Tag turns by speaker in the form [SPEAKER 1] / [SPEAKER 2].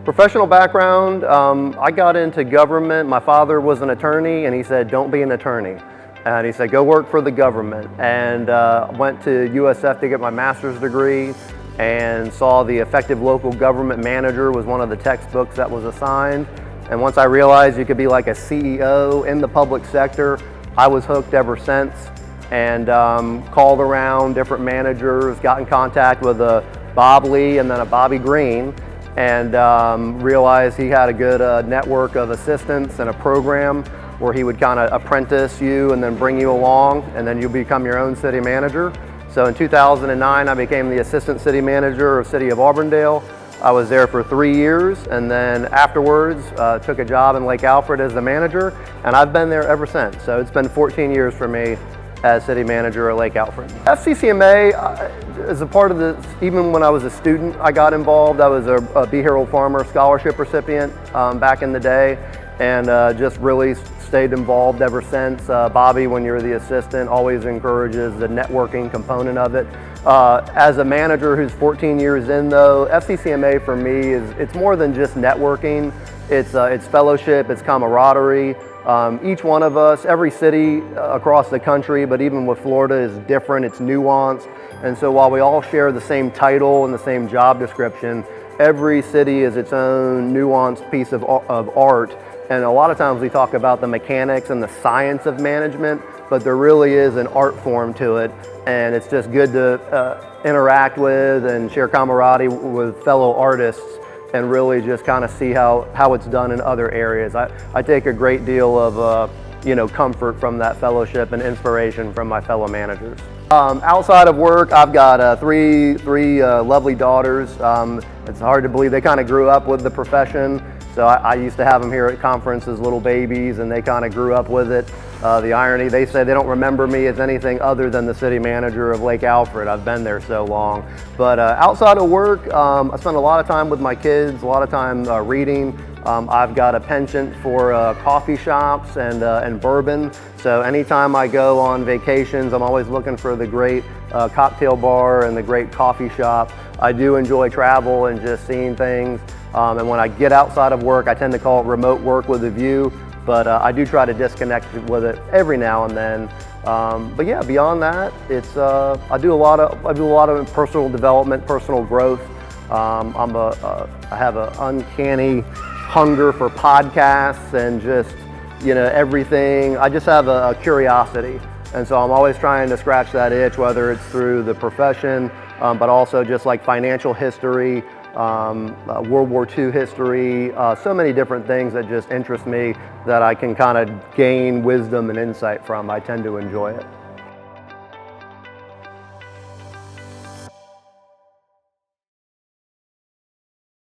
[SPEAKER 1] Professional background, I got into government. My father was an attorney and he said, don't be an attorney. And he said, go work for the government. And went to USF to get my master's degree and saw the Effective Local Government Manager was one of the textbooks that was assigned. And once I realized you could be like a CEO in the public sector, I was hooked ever since, and called around different managers, got in contact with a Bob Lee and then a Bobby Green, and realized he had a good network of assistants and a program where he would kind of apprentice you and then bring you along, and then you become your own city manager. So in 2009, I became the assistant city manager of City of Auburndale. I was there for 3 years, and then afterwards took a job in Lake Alfred as the manager, and I've been there ever since. So it's been 14 years for me as city manager at Lake Alfred. FCCMA is a part of this. Even when I was a student, I got involved. I was a Be Herald Farmer Scholarship recipient back in the day, and just really stayed involved ever since. Bobby, when you're the assistant, always encourages the networking component of it. As a manager who's 14 years in though, FCCMA for me it's more than just networking. It's fellowship, it's camaraderie. Each one of us, every city across the country, but even with Florida, is different, it's nuanced. And so while we all share the same title and the same job description, every city is its own nuanced piece of art. And a lot of times we talk about the mechanics and the science of management, but there really is an art form to it. And it's just good to interact with and share camaraderie with fellow artists and really just kind of see how it's done in other areas. I take a great deal of comfort from that fellowship and inspiration from my fellow managers. Outside of work, I've got three lovely daughters. It's hard to believe they kind of grew up with the profession. So I used to have them here at conference as little babies, and they kind of grew up with it. The irony, they say they don't remember me as anything other than the city manager of Lake Alfred. I've been there so long. But outside of work, I spend a lot of time with my kids, a lot of time reading. I've got a penchant for coffee shops and bourbon. So anytime I go on vacations, I'm always looking for the great cocktail bar and the great coffee shop. I do enjoy travel and just seeing things. And when I get outside of work, I tend to call it remote work with a view, but I do try to disconnect with it every now and then. But yeah, beyond that, I do a lot of personal development, personal growth. I have an uncanny hunger for podcasts and just everything. I just have a curiosity, and so I'm always trying to scratch that itch, whether it's through the profession, but also just like financial history. World War II history, so many different things that just interest me that I can kind of gain wisdom and insight from. I tend to enjoy it.